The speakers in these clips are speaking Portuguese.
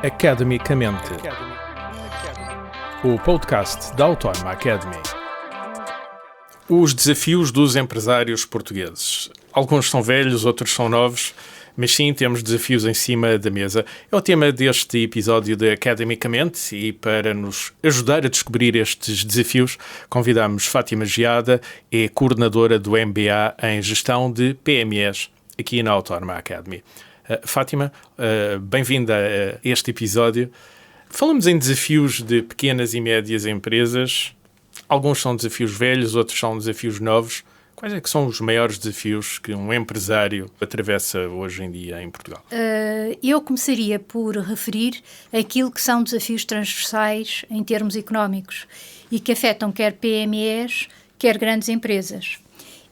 Academicamente, o podcast da Autónoma Academy. Os desafios dos empresários portugueses. Alguns são velhos, outros são novos, mas sim temos desafios em cima da mesa. É o tema deste episódio de Academicamente e para nos ajudar a descobrir estes desafios, convidamos Fátima Geada, é coordenadora do MBA em Gestão de PMEs aqui na Autónoma Academy. Fátima, bem-vinda a este episódio. Falamos em desafios de pequenas e médias empresas. Alguns são desafios velhos, outros são desafios novos. Quais é que são os maiores desafios que um empresário atravessa hoje em dia em Portugal? Eu começaria por referir aquilo que são desafios transversais em termos económicos e que afetam quer PMEs, quer grandes empresas.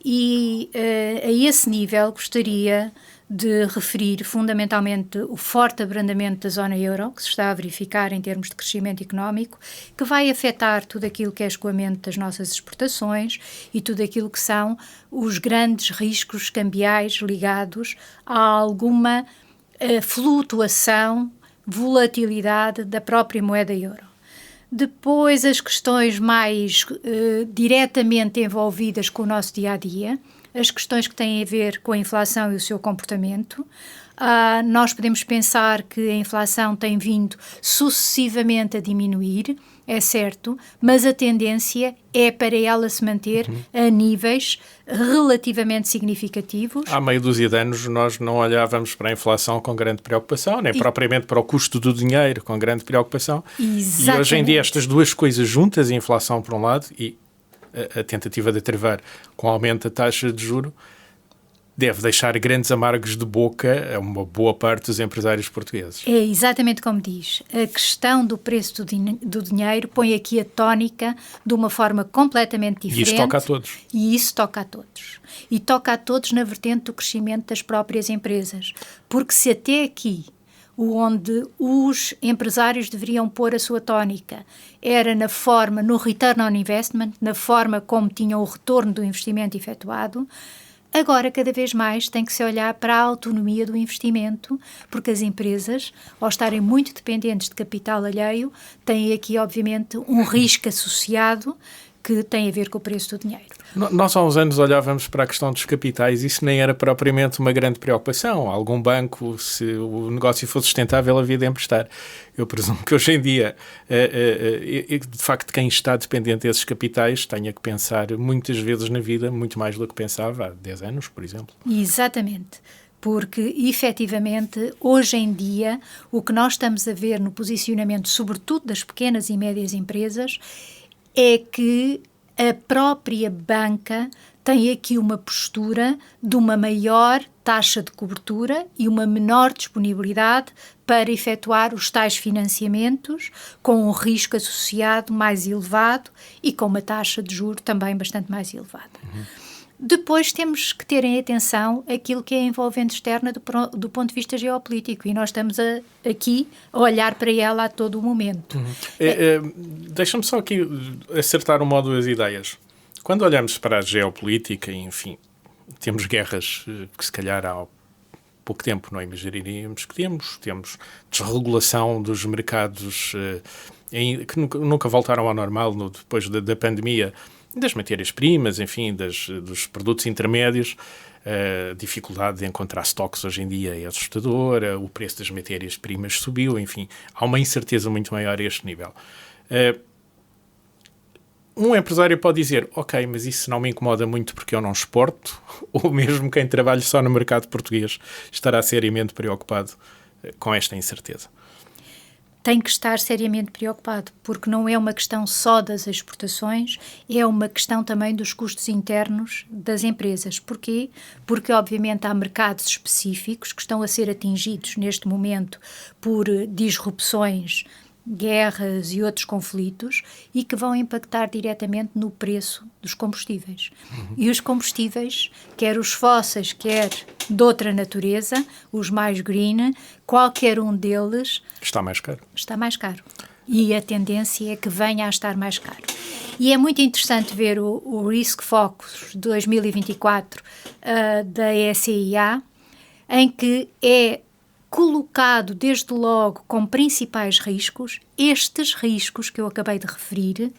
E a esse nível gostaria de referir fundamentalmente o forte abrandamento da zona euro, que se está a verificar em termos de crescimento económico, que vai afetar tudo aquilo que é escoamento das nossas exportações e tudo aquilo que são os grandes riscos cambiais ligados a alguma flutuação, volatilidade da própria moeda euro. Depois, as questões mais diretamente envolvidas com o nosso dia-a-dia, as questões que têm a ver com a inflação e o seu comportamento. Nós podemos pensar que a inflação tem vindo sucessivamente a diminuir, é certo, mas a tendência é para ela se manter a níveis relativamente significativos. Há meia dúzia de anos nós não olhávamos para a inflação com grande preocupação, nem propriamente para o custo do dinheiro com grande preocupação. Exatamente. E hoje em dia estas duas coisas juntas, a inflação por um lado e a tentativa de travar com o aumento da taxa de juro, deve deixar grandes amargos de boca a uma boa parte dos empresários portugueses. É exatamente como diz. A questão do preço do dinheiro põe aqui a tónica de uma forma completamente diferente. E isso toca a todos. E isso toca a todos. E toca a todos na vertente do crescimento das próprias empresas. Porque se até aqui onde os empresários deveriam pôr a sua tónica era na forma, no return on investment, na forma como tinham o retorno do investimento efetuado, agora cada vez mais tem que se olhar para a autonomia do investimento, porque as empresas, ao estarem muito dependentes de capital alheio, têm aqui obviamente um risco associado que tem a ver com o preço do dinheiro. Nós há uns anos olhávamos para a questão dos capitais e isso nem era propriamente uma grande preocupação. Algum banco, se o negócio fosse sustentável, havia de emprestar. Eu presumo que hoje em dia, de facto, quem está dependente desses capitais tenha que pensar muitas vezes na vida, muito mais do que pensava há 10 anos, por exemplo. Exatamente. Porque, efetivamente, hoje em dia, o que nós estamos a ver no posicionamento, sobretudo das pequenas e médias empresas, é que a própria banca tem aqui uma postura de uma maior taxa de cobertura e uma menor disponibilidade para efetuar os tais financiamentos com um risco associado mais elevado e com uma taxa de juros também bastante mais elevada. Depois temos que ter em atenção aquilo que é a envolvente externa do ponto de vista geopolítico e nós estamos aqui a olhar para ela a todo o momento. Deixa-me só aqui acertar uma ou duas ideias. Quando olhamos para a geopolítica, enfim, temos guerras que se calhar há pouco tempo não imaginaríamos que temos desregulação dos mercados que nunca voltaram ao normal depois da pandemia, das matérias-primas, enfim, dos produtos intermédios. A dificuldade de encontrar estoques hoje em dia é assustadora, o preço das matérias-primas subiu, enfim, há uma incerteza muito maior a este nível. Um empresário pode dizer, ok, mas isso não me incomoda muito porque eu não exporto, ou mesmo quem trabalha só no mercado português estará seriamente preocupado com esta incerteza. Tem que estar seriamente preocupado, porque não é uma questão só das exportações, é uma questão também dos custos internos das empresas. Porquê? Porque, obviamente, há mercados específicos que estão a ser atingidos neste momento por disrupções, guerras e outros conflitos e que vão impactar diretamente no preço dos combustíveis. E os combustíveis, quer os fósseis, quer de outra natureza, os mais green, qualquer um deles está mais caro. Está mais caro. E a tendência é que venha a estar mais caro. E é muito interessante ver o Risk Focus 2024 da ECIA, em que é colocado desde logo como principais riscos estes riscos que eu acabei de referir,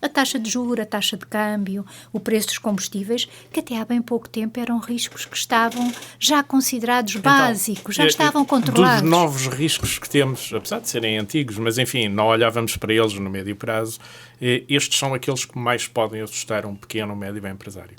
a taxa de juros, a taxa de câmbio, o preço dos combustíveis, que até há bem pouco tempo eram riscos que estavam já considerados básicos, já estavam controlados. Dos novos riscos que temos, apesar de serem antigos, mas enfim, não olhávamos para eles no médio prazo, estes são aqueles que mais podem assustar um pequeno, médio empresário.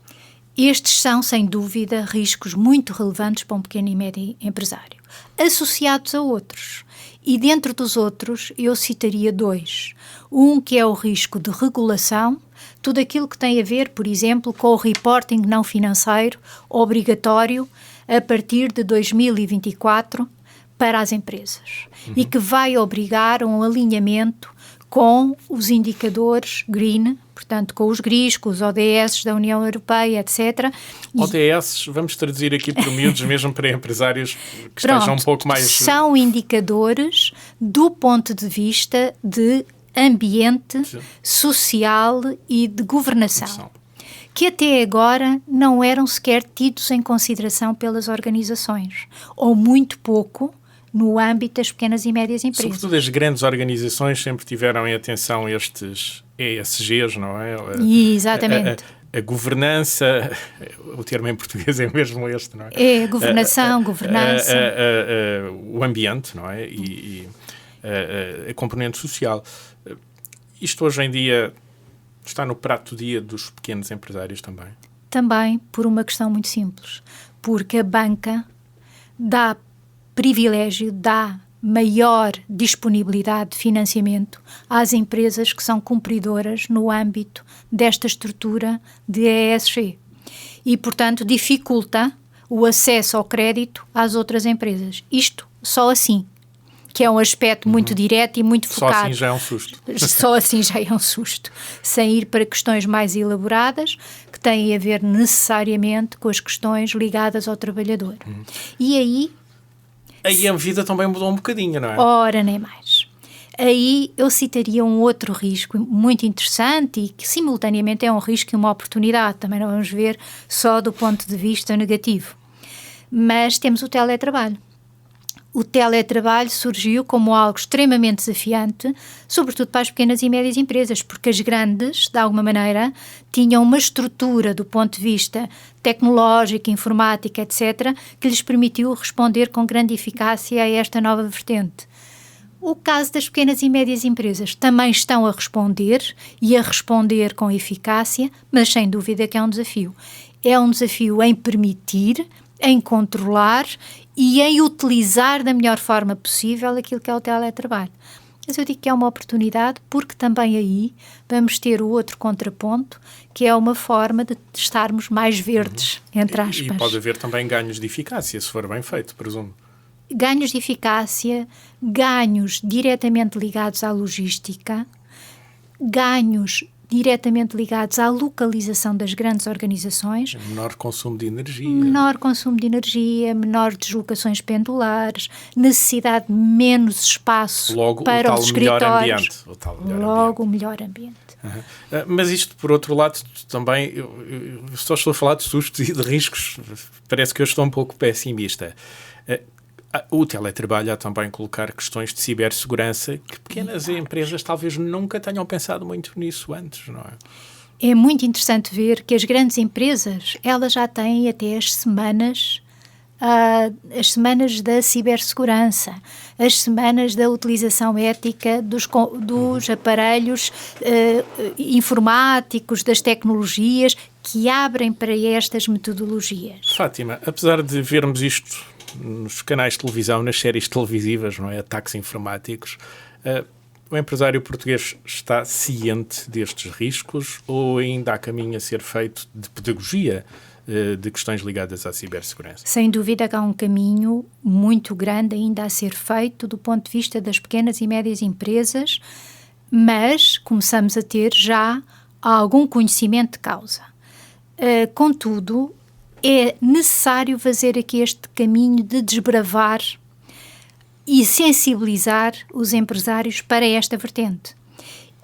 Estes são, sem dúvida, riscos muito relevantes para um pequeno e médio empresário, associados a outros. E dentro dos outros, eu citaria 2. Um que é o risco de regulação, tudo aquilo que tem a ver, por exemplo, com o reporting não financeiro obrigatório a partir de 2024 para as empresas. E que vai obrigar a um alinhamento com os indicadores green, portanto, com os GRIs, com os ODS da União Europeia, etc. ODS, vamos traduzir aqui por miúdos, mesmo para empresários que estejam um pouco mais... São indicadores do ponto de vista de ambiente, social e de governação, que até agora não eram sequer tidos em consideração pelas organizações, ou muito pouco no âmbito das pequenas e médias empresas. Sobretudo as grandes organizações sempre tiveram em atenção estes ESGs, não é? Exatamente. A governança, o termo em português é mesmo este, não é? É, governação, governança. O ambiente, não é? E a componente social. Isto hoje em dia está no prato do dia dos pequenos empresários também? Também por uma questão muito simples. Porque a banca dá privilégio, dá maior disponibilidade de financiamento às empresas que são cumpridoras no âmbito desta estrutura de ESG. E, portanto, dificulta o acesso ao crédito às outras empresas. Isto só assim, que é um aspecto muito direto e muito focado. Só assim já é um susto. Só assim já é um susto. Sem ir para questões mais elaboradas, que têm a ver necessariamente com as questões ligadas ao trabalhador. E aí a vida também mudou um bocadinho, não é? Ora, nem mais. Aí eu citaria um outro risco muito interessante e que simultaneamente é um risco e uma oportunidade. Também não vamos ver só do ponto de vista negativo. Mas temos o teletrabalho. O teletrabalho surgiu como algo extremamente desafiante, sobretudo para as pequenas e médias empresas, porque as grandes, de alguma maneira, tinham uma estrutura do ponto de vista tecnológico, informático, etc., que lhes permitiu responder com grande eficácia a esta nova vertente. O caso das pequenas e médias empresas também estão a responder e a responder com eficácia, mas sem dúvida que é um desafio. É um desafio em permitir, em controlar e em utilizar da melhor forma possível aquilo que é o teletrabalho. Mas eu digo que é uma oportunidade porque também aí vamos ter o outro contraponto, que é uma forma de estarmos mais verdes, entre aspas. E pode haver também ganhos de eficácia, se for bem feito, presumo. Ganhos de eficácia, ganhos diretamente ligados à logística, ganhos diretamente ligados à localização das grandes organizações. Menor consumo de energia. Menor consumo de energia, menor deslocações pendulares, necessidade de menos espaço para os escritórios. Logo o melhor ambiente. Mas isto, por outro lado, também, eu só estou a falar de sustos e de riscos. Parece que eu estou um pouco pessimista. O teletrabalho há também colocar questões de cibersegurança que pequenas empresas talvez nunca tenham pensado muito nisso antes, não é? É muito interessante ver que as grandes empresas, elas já têm até as semanas da cibersegurança, as semanas da utilização ética dos aparelhos informáticos, das tecnologias que abrem para estas metodologias. Fátima, apesar de vermos isto nos canais de televisão, nas séries televisivas, não é? Ataques informáticos, o empresário português está ciente destes riscos ou ainda há caminho a ser feito de pedagogia de questões ligadas à cibersegurança? Sem dúvida que há um caminho muito grande ainda a ser feito do ponto de vista das pequenas e médias empresas, mas começamos a ter já algum conhecimento de causa. Contudo, é necessário fazer aqui este caminho de desbravar e sensibilizar os empresários para esta vertente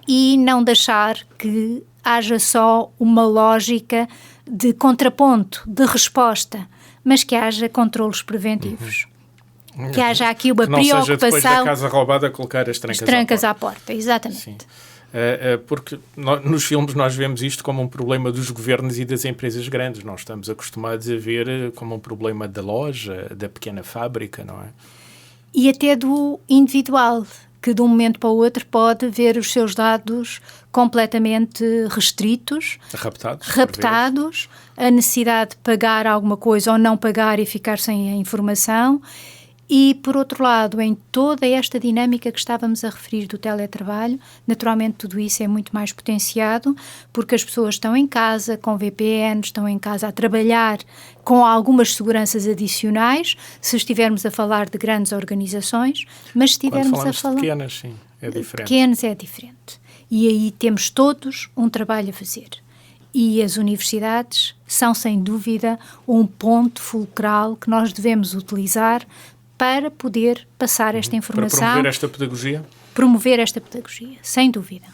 e não deixar que haja só uma lógica de contraponto, de resposta, mas que haja controlos preventivos. que haja aqui uma que não preocupação. Seja depois da casa roubada colocar as trancas à porta. Exatamente. Sim. Porque nos filmes nós vemos isto como um problema dos governos e das empresas grandes. Nós estamos acostumados a ver como um problema da loja, da pequena fábrica, não é? E até do individual, que de um momento para o outro pode ver os seus dados completamente restritos, raptados, a necessidade de pagar alguma coisa ou não pagar e ficar sem a informação. E, por outro lado, em toda esta dinâmica que estávamos a referir do teletrabalho, naturalmente tudo isso é muito mais potenciado, porque as pessoas estão em casa com VPN, estão em casa a trabalhar com algumas seguranças adicionais, se estivermos a falar de grandes organizações, mas se estivermos a falar... de pequenas, sim, é diferente. Pequenas é diferente. E aí temos todos um trabalho a fazer. E as universidades são, sem dúvida, um ponto fulcral que nós devemos utilizar para poder passar esta informação. Para promover esta pedagogia? Promover esta pedagogia, sem dúvida.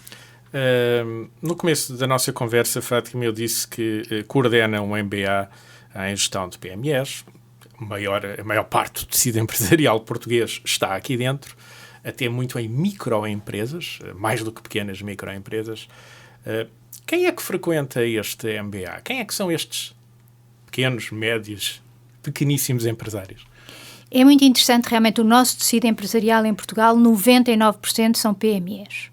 No começo da nossa conversa, Fátima, eu disse que coordena um MBA em gestão de PMEs. A maior parte do tecido empresarial português está aqui dentro, até muito em microempresas, mais do que pequenas microempresas. Quem é que frequenta este MBA? Quem é que são estes pequenos, médios, pequeníssimos empresários? É muito interessante, realmente, o nosso tecido empresarial em Portugal, 99% são PMEs.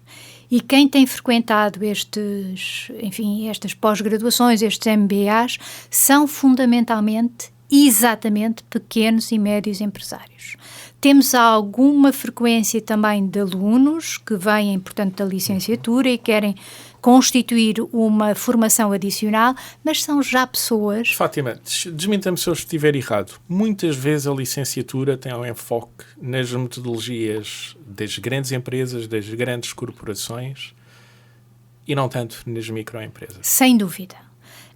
E quem tem frequentado estas pós-graduações, estes MBAs, são fundamentalmente, exatamente, pequenos e médios empresários. Temos alguma frequência também de alunos que vêm, portanto, da licenciatura e querem constituir uma formação adicional, mas são já pessoas... Fátima, desminta-me se eu estiver errado. Muitas vezes a licenciatura tem um enfoque nas metodologias das grandes empresas, das grandes corporações e não tanto nas microempresas. Sem dúvida.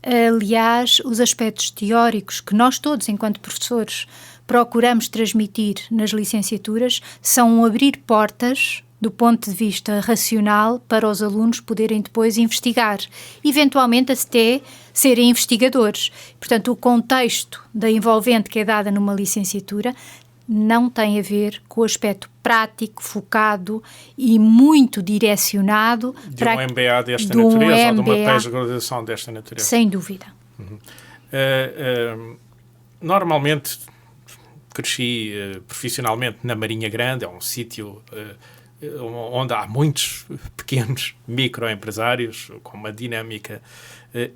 Aliás, os aspectos teóricos que nós todos, enquanto professores, procuramos transmitir nas licenciaturas são um abrir portas do ponto de vista racional para os alunos poderem depois investigar, eventualmente até serem investigadores. Portanto, o contexto da envolvente que é dada numa licenciatura não tem a ver com o aspecto prático, focado e muito direcionado de um MBA desta natureza ou de uma pós-graduação desta natureza. Sem dúvida. Normalmente cresci profissionalmente na Marinha Grande, é um sítio onde há muitos pequenos microempresários com uma dinâmica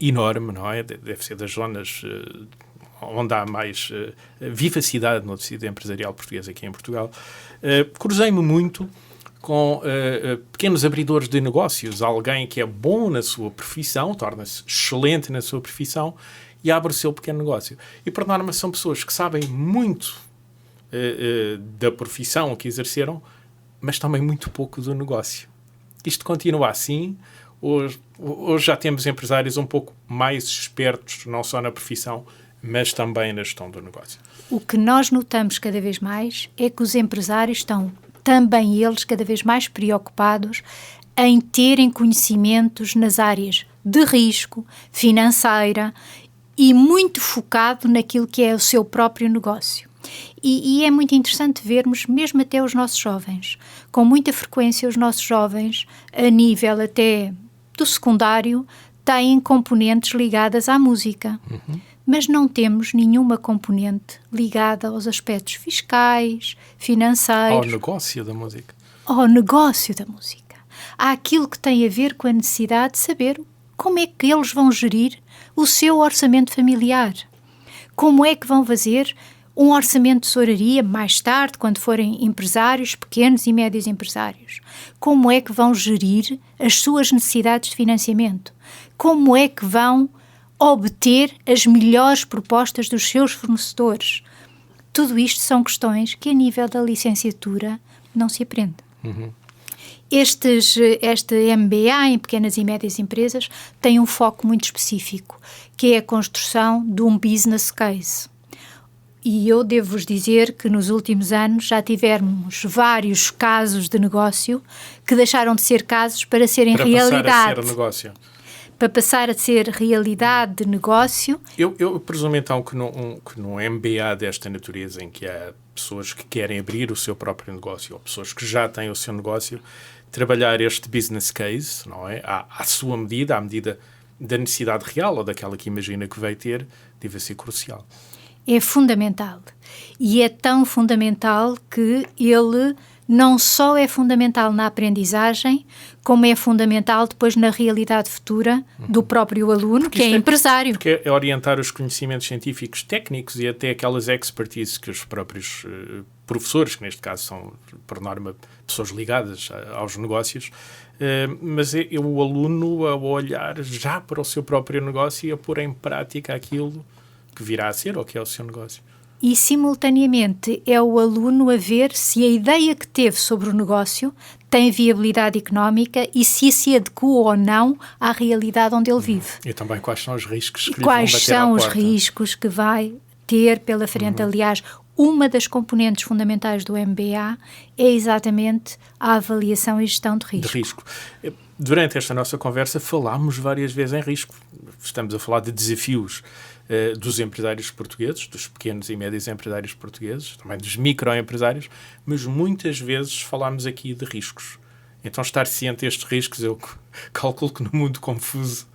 enorme, não é? Deve ser das zonas onde há mais vivacidade no tecido empresarial português aqui em Portugal. Cruzei-me muito com pequenos abridores de negócios, alguém que é bom na sua profissão, torna-se excelente na sua profissão e abre o seu pequeno negócio. E, por norma, são pessoas que sabem muito da profissão que exerceram, mas também muito pouco do negócio. Isto continua assim. Hoje já temos empresários um pouco mais espertos, não só na profissão, mas também na gestão do negócio. O que nós notamos cada vez mais é que os empresários estão também eles cada vez mais preocupados em terem conhecimentos nas áreas de risco, financeira e muito focado naquilo que é o seu próprio negócio. E é muito interessante vermos, mesmo até os nossos jovens, com muita frequência os nossos jovens, a nível até do secundário, têm componentes ligadas à música. Mas não temos nenhuma componente ligada aos aspectos fiscais, financeiros. Ao negócio da música. Ao negócio da música. Há aquilo que tem a ver com a necessidade de saber como é que eles vão gerir o seu orçamento familiar. Como é que vão fazer um orçamento de tesouraria mais tarde, quando forem empresários, pequenos e médios empresários. Como é que vão gerir as suas necessidades de financiamento? Como é que vão obter as melhores propostas dos seus fornecedores? Tudo isto são questões que a nível da licenciatura não se aprende. Este MBA em pequenas e médias empresas tem um foco muito específico, que é a construção de um business case. E eu devo-vos dizer que nos últimos anos já tivemos vários casos de negócio que deixaram de ser casos para serem realidade. Passar a ser negócio. Para passar a ser realidade de negócio. Eu presumo então que num MBA desta natureza, em que há pessoas que querem abrir o seu próprio negócio ou pessoas que já têm o seu negócio, trabalhar este business case, não é? À sua medida, à medida da necessidade real ou daquela que imagina que vai ter, deve ser crucial. É fundamental. E é tão fundamental que ele não só é fundamental na aprendizagem, como é fundamental depois na realidade futura do próprio aluno, que é empresário. Porque é orientar os conhecimentos científicos técnicos e até aquelas expertise que os próprios professores, que neste caso são, por norma, pessoas ligadas aos negócios, mas é o aluno a olhar já para o seu próprio negócio e a pôr em prática aquilo que virá a ser ou que é o seu negócio. E, simultaneamente, é o aluno a ver se a ideia que teve sobre o negócio tem viabilidade económica e se adequa ou não à realidade onde ele vive. E também quais são os riscos que lhe quais vão bater são à os porta. riscos que vai ter pela frente. Aliás, uma das componentes fundamentais do MBA é exatamente a avaliação e gestão de risco. De risco. Durante esta nossa conversa falámos várias vezes em risco. Estamos a falar de desafios dos empresários portugueses, dos pequenos e médios empresários portugueses, também dos microempresários, mas muitas vezes falámos aqui de riscos. Então, estar ciente destes riscos, eu calculo que no mundo confuso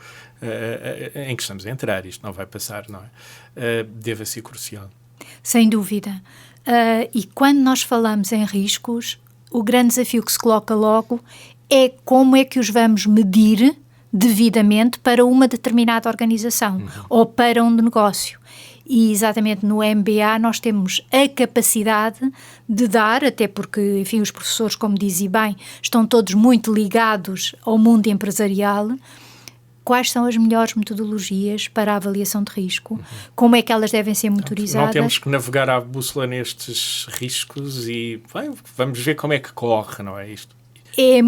em que estamos a entrar, isto não vai passar, não é? Deve ser crucial. Sem dúvida. E quando nós falamos em riscos, o grande desafio que se coloca logo é como é que os vamos medir devidamente para uma determinada organização ou para um negócio. E exatamente no MBA nós temos a capacidade de dar, até porque, enfim, os professores, como dizia bem, estão todos muito ligados ao mundo empresarial, quais são as melhores metodologias para a avaliação de risco, como é que elas devem ser monitorizadas. Não temos que navegar à bússola nestes riscos e vamos ver como é que corre, não é isto? É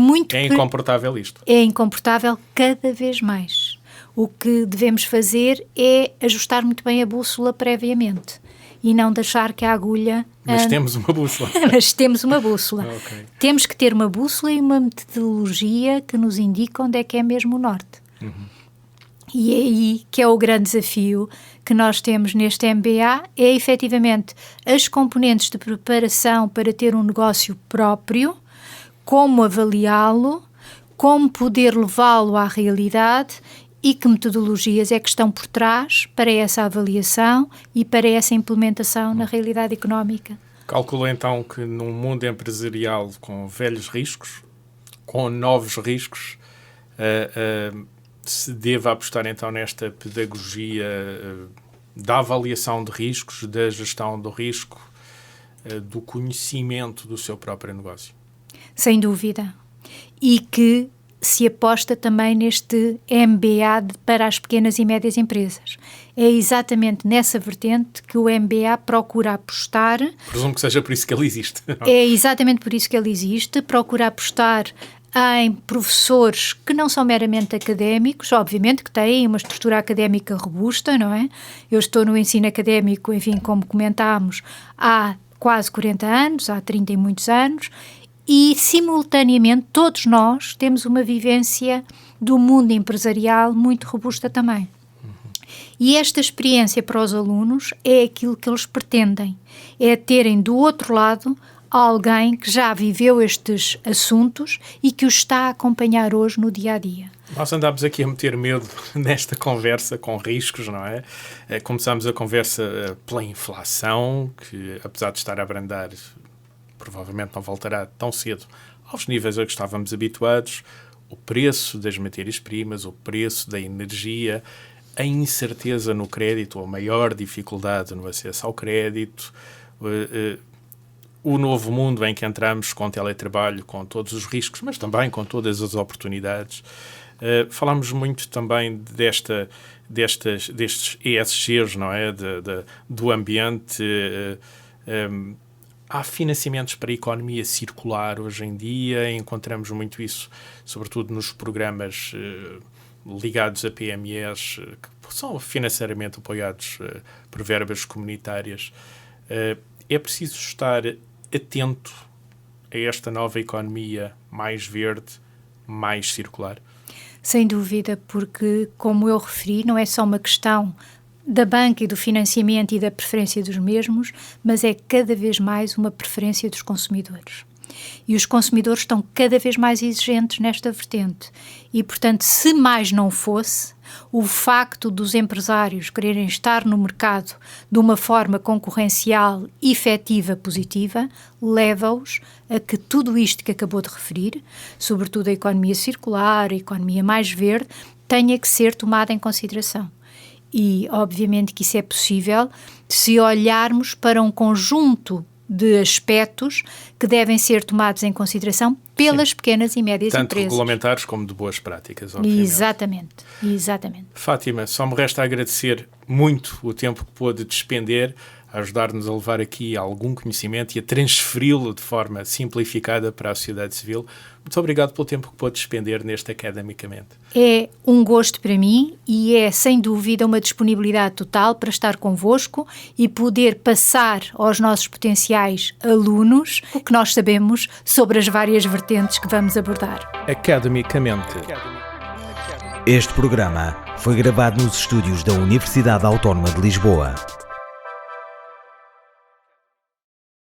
incomportável isto. É incomportável cada vez mais. O que devemos fazer é ajustar muito bem a bússola previamente e não deixar que a agulha... Mas temos uma bússola. Mas temos uma bússola. Okay. Temos que ter uma bússola e uma metodologia que nos indique onde é que é mesmo o norte. E é aí que é o grande desafio que nós temos neste MBA, é efetivamente as componentes de preparação para ter um negócio próprio, como avaliá-lo, como poder levá-lo à realidade e que metodologias é que estão por trás para essa avaliação e para essa implementação na realidade económica. Calculo então que num mundo empresarial com velhos riscos, com novos riscos, se deve apostar então nesta pedagogia da avaliação de riscos, da gestão do risco, do conhecimento do seu próprio negócio. Sem dúvida. E que se aposta também neste MBA para as pequenas e médias empresas. É exatamente nessa vertente que o MBA procura apostar. Presumo que seja por isso que ele existe. É exatamente por isso que ele existe. Procura apostar em professores que não são meramente académicos, obviamente que têm uma estrutura académica robusta, não é? Eu estou no ensino académico, enfim, como comentámos, há quase 40 anos, há 30 e muitos anos, e, simultaneamente, todos nós temos uma vivência do mundo empresarial muito robusta também. E esta experiência para os alunos é aquilo que eles pretendem, é terem do outro lado alguém que já viveu estes assuntos e que os está a acompanhar hoje no dia-a-dia. Nós andámos aqui a meter medo nesta conversa com riscos, não é? Começámos a conversa pela inflação, que apesar de estar a abrandar, provavelmente não voltará tão cedo aos níveis a que estávamos habituados, o preço das matérias-primas, o preço da energia, a incerteza no crédito, a maior dificuldade no acesso ao crédito, o novo mundo em que entramos com teletrabalho, com todos os riscos, mas também com todas as oportunidades. Falámos muito também destes ESGs, não é? Do ambiente. Há financiamentos para a economia circular hoje em dia, encontramos muito isso, sobretudo nos programas ligados a PMEs, que são financeiramente apoiados por verbas comunitárias. É preciso estar atento a esta nova economia mais verde, mais circular? Sem dúvida, porque, como eu referi, não é só uma questão da banca e do financiamento e da preferência dos mesmos, mas é cada vez mais uma preferência dos consumidores. E os consumidores estão cada vez mais exigentes nesta vertente. E, portanto, se mais não fosse, o facto dos empresários quererem estar no mercado de uma forma concorrencial, efetiva, positiva, leva-os a que tudo isto que acabou de referir, sobretudo a economia circular, a economia mais verde, tenha que ser tomada em consideração. E, obviamente, que isso é possível se olharmos para um conjunto de aspectos que devem ser tomados em consideração pelas pequenas e médias tanto empresas. Tanto regulamentares como de boas práticas, obviamente. Exatamente. Fátima, só me resta agradecer muito o tempo que pôde despender a ajudar-nos a levar aqui algum conhecimento e a transferi-lo de forma simplificada para a sociedade civil. Muito obrigado pelo tempo que pôde despender neste Academicamente. É um gosto para mim e é, sem dúvida, uma disponibilidade total para estar convosco e poder passar aos nossos potenciais alunos o que nós sabemos sobre as várias vertentes que vamos abordar. Academicamente. Este programa foi gravado nos estúdios da Universidade Autónoma de Lisboa.